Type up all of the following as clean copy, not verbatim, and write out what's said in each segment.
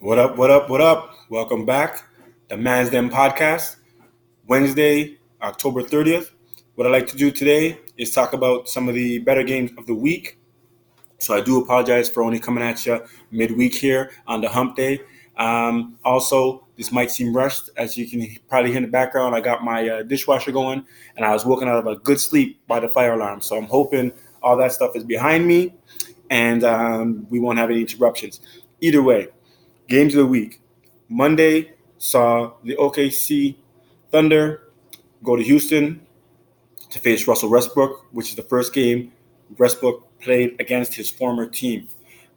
What up, what up, what up? Welcome back. The Mansdem podcast, Wednesday, October 30th. What I'd like to do today is talk about some of the better games of the week. So I do apologize for only coming at you midweek here on the hump day. Also, this might seem rushed. As you can probably hear in the background, I got my dishwasher going, and I was woken out of a good sleep by the fire alarm. So I'm hoping all that stuff is behind me, and we won't have any interruptions. Either way, games of the week. Monday saw the OKC Thunder go to Houston to face Russell Westbrook, which is the first game Westbrook played against his former team.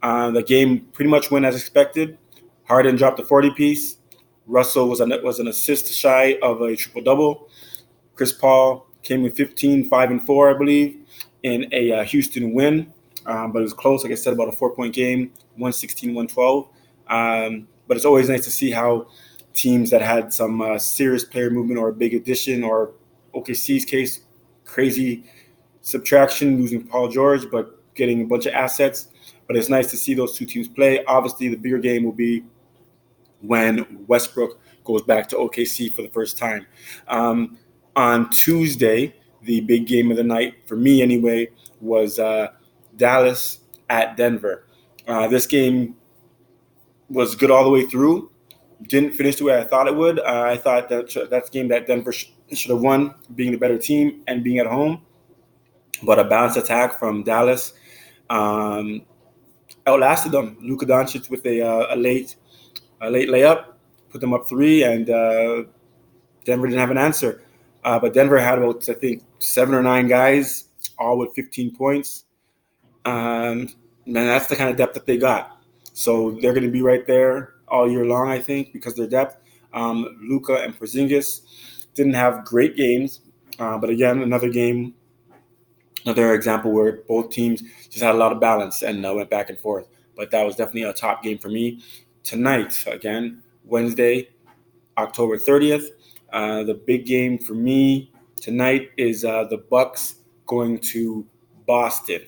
The game pretty much went as expected. Harden dropped a 40 piece. Russell was an assist shy of a triple double. Chris Paul came with 15, 5 and 4, I believe, in a Houston win. But it was close, like I said, about a 4-point game, 116, 112. But it's always nice to see how teams that had some serious player movement or a big addition, or OKC's case, crazy subtraction, losing Paul George, but getting a bunch of assets. But it's nice to see those two teams play. Obviously, the bigger game will be when Westbrook goes back to OKC for the first time. On Tuesday, the big game of the night, for me anyway, was Dallas at Denver. This game was good all the way through. Didn't finish the way I thought it would. I thought that's a game that Denver should have won, being the better team and being at home. But a balanced attack from Dallas um, outlasted them. Luka Doncic with a late layup, put them up three, and Denver didn't have an answer. But Denver had about, I think, 7 or 9 guys, all with 15 points. And that's the kind of depth that they got. So they're going to be right there all year long, I think, because of their depth. Luka and Porzingis didn't have great games, but again, another example where both teams just had a lot of balance and went back and forth. But that was definitely a top game for me. Tonight, again, Wednesday, October 30th, the big game for me tonight is the Bucks going to Boston.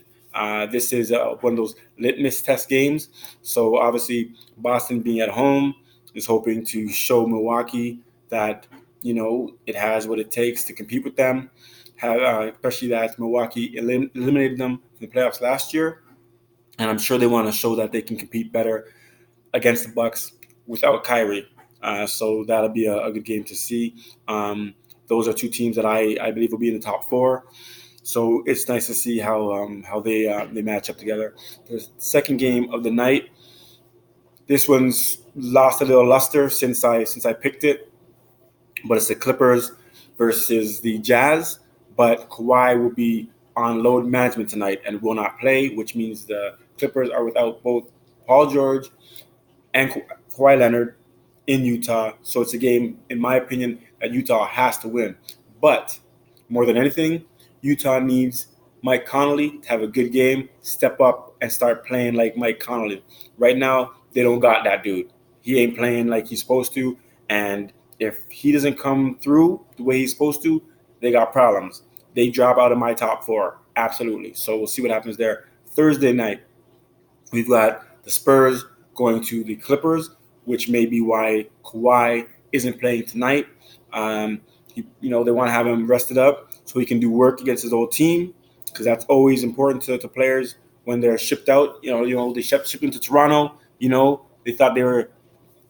This is one of those litmus test games. So obviously, Boston being at home is hoping to show Milwaukee that it has what it takes to compete with them. Especially that Milwaukee eliminated them in the playoffs last year, and I'm sure they want to show that they can compete better against the Bucks without Kyrie. So that'll be a good game to see. Those are two teams that I believe will be in the top four. So it's nice to see how they match up together. The second game of the night. This one's lost a little luster since I picked it, but it's the Clippers versus the Jazz. But Kawhi will be on load management tonight and will not play, which means the Clippers are without both Paul George and Kawhi Leonard in Utah. So it's a game, in my opinion, that Utah has to win. But more than anything, Utah needs Mike Conley to have a good game, step up, and start playing like Mike Conley. Right now, they don't got that dude. He ain't playing like he's supposed to. And if he doesn't come through the way he's supposed to, they got problems. They drop out of my top four. Absolutely. So we'll see what happens there. Thursday night, we've got the Spurs going to the Clippers, which may be why Kawhi isn't playing tonight. They want to have him rested up so he can do work against his old team, because that's always important to players when they're shipped out. They shipped him to Toronto. They thought they were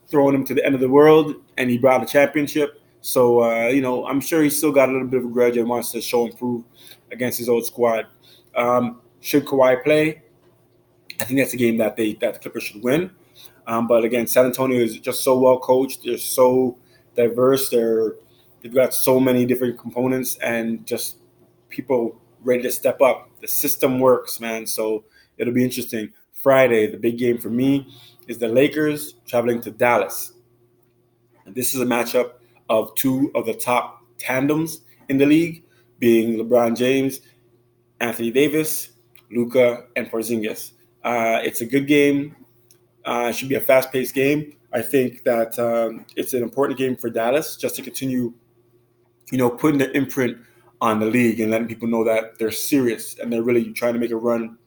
throwing him to the end of the world, and he brought a championship. So, I'm sure he's still got a little bit of a grudge and wants to show and prove against his old squad. Should Kawhi play? I think that's a game that the Clippers should win. But again, San Antonio is just so well coached. They're so diverse. They've got so many different components and just people ready to step up. The system works, man. So it'll be interesting. Friday, the big game for me is the Lakers traveling to Dallas. And this is a matchup of two of the top tandems in the league, being LeBron James, Anthony Davis, Luka, and Porzingis. It's a good game. It should be a fast-paced game. I think that it's an important game for Dallas just to continue, putting the imprint on the league and letting people know that they're serious and they're really trying to make a run,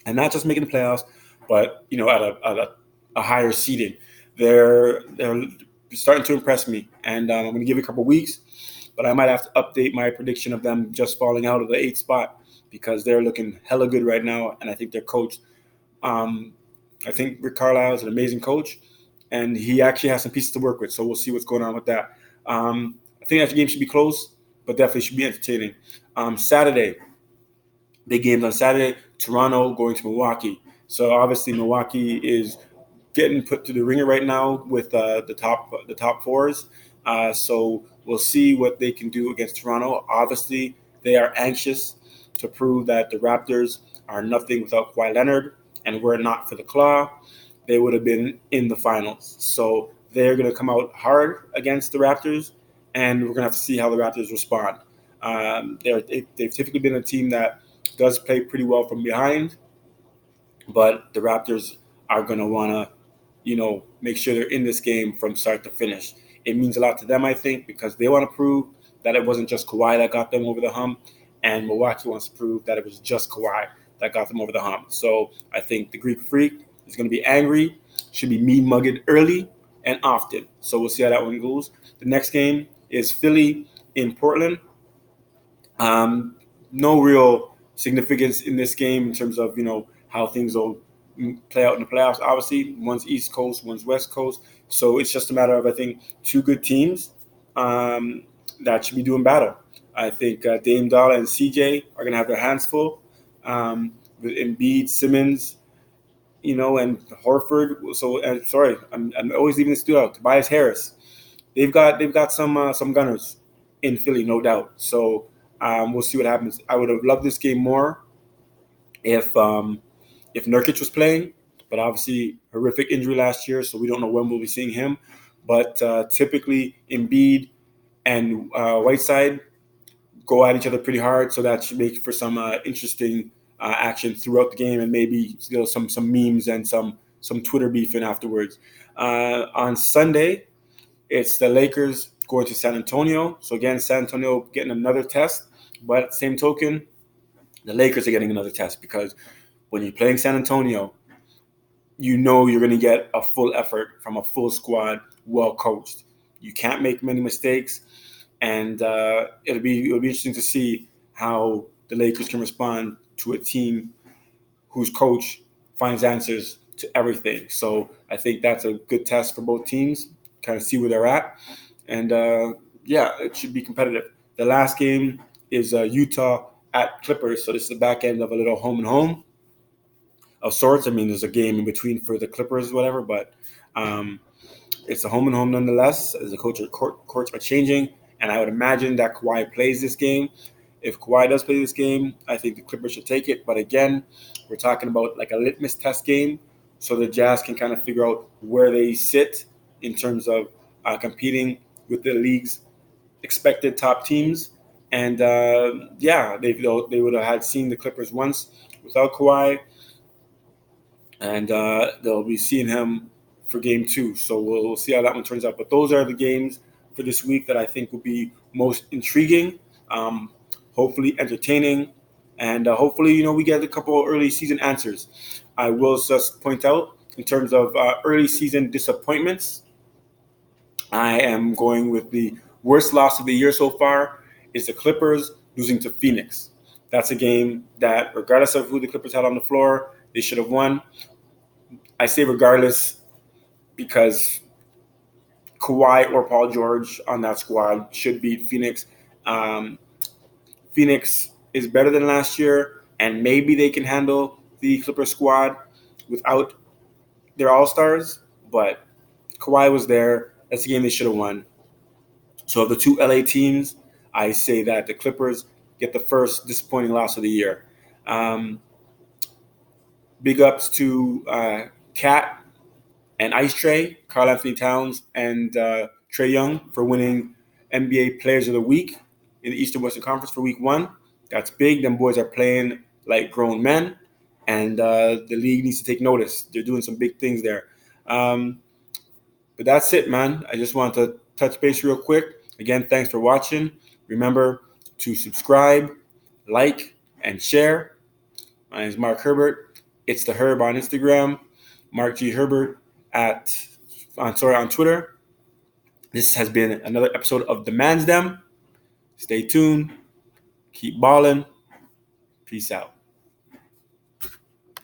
and not just making the playoffs, but at a higher seeding. they're starting to impress me, and I'm going to give it a couple weeks, but I might have to update my prediction of them just falling out of the 8th spot because they're looking hella good right now, and I think their coach, I think Rick Carlisle is an amazing coach, and he actually has some pieces to work with. So we'll see what's going on with that. I think that game should be close, but definitely should be entertaining. Saturday, big games on Saturday. Toronto going to Milwaukee. So obviously Milwaukee is getting put to the ringer right now with the top fours. So we'll see what they can do against Toronto. Obviously, they are anxious to prove that the Raptors are nothing without Kawhi Leonard, and were it not for the claw, they would have been in the finals. So they're going to come out hard against the Raptors, and we're going to have to see how the Raptors respond. They've typically been a team that does play pretty well from behind, but the Raptors are going to want to, make sure they're in this game from start to finish. It means a lot to them, I think, because they want to prove that it wasn't just Kawhi that got them over the hump, and Milwaukee wants to prove that it was just Kawhi that got them over the hump. So I think the Greek Freak is going to be angry, should be mean-mugged early and often. So we'll see how that one goes. The next game is Philly in Portland. No real significance in this game in terms of, how things will play out in the playoffs. Obviously, one's East Coast, one's West Coast. So it's just a matter of, I think, two good teams that should be doing battle. I think Dame Dollar and CJ are going to have their hands full with Embiid, Simmons, and Horford. So, I'm always leaving this dude out. Tobias Harris. They've got some gunners in Philly, no doubt. So we'll see what happens. I would have loved this game more if Nurkic was playing, but obviously horrific injury last year, so we don't know when we'll be seeing him. But typically Embiid and Whiteside go at each other pretty hard, so that should make for some interesting action throughout the game, and maybe some memes and some Twitter beefing afterwards. On Sunday, it's the Lakers going to San Antonio. So again, San Antonio getting another test, but at the same token, the Lakers are getting another test because when you're playing San Antonio, you're going to get a full effort from a full squad, well coached. You can't make many mistakes, and it'll be interesting to see how the Lakers can respond to a team whose coach finds answers to everything. So I think that's a good test for both teams, kind of see where they're at, and it should be competitive. The last game is Utah at Clippers, so this is the back end of a little home and home of sorts. I mean, there's a game in between for the Clippers, whatever, but it's a home and home nonetheless. As the courts are changing, and I would imagine that Kawhi plays this game. If Kawhi does play this game, I think the Clippers should take it. But again, we're talking about like a litmus test game, so the Jazz can kind of figure out where they sit in terms of competing with the league's expected top teams. And they would have had seen the Clippers once without Kawhi, and they'll be seeing him for game 2. So we'll see how that one turns out. But those are the games for this week that I think will be most intriguing, hopefully entertaining, and hopefully, we get a couple early season answers. I will just point out, in terms of early season disappointments, I am going with the worst loss of the year so far is the Clippers losing to Phoenix. That's a game that, regardless of who the Clippers had on the floor, they should have won. I say regardless because Kawhi or Paul George on that squad should beat Phoenix. Phoenix is better than last year, and maybe they can handle the Clippers squad without their All-Stars, but Kawhi was there. That's the game they should have won. So of the two LA teams, I say that the Clippers get the first disappointing loss of the year. Big ups to Cat and Ice Tray, Karl Anthony Towns, and Trae Young for winning NBA Players of the Week in the Eastern Western Conference for Week 1. That's big. Them boys are playing like grown men, and the league needs to take notice. They're doing some big things there. But that's it, man. I just wanted to touch base real quick. Again, thanks for watching. Remember to subscribe, like, and share. My name is Mark Herbert. It's the Herb on Instagram. Mark G. Herbert at on Twitter. This has been another episode of DaMansdem. Stay tuned. Keep balling. Peace out.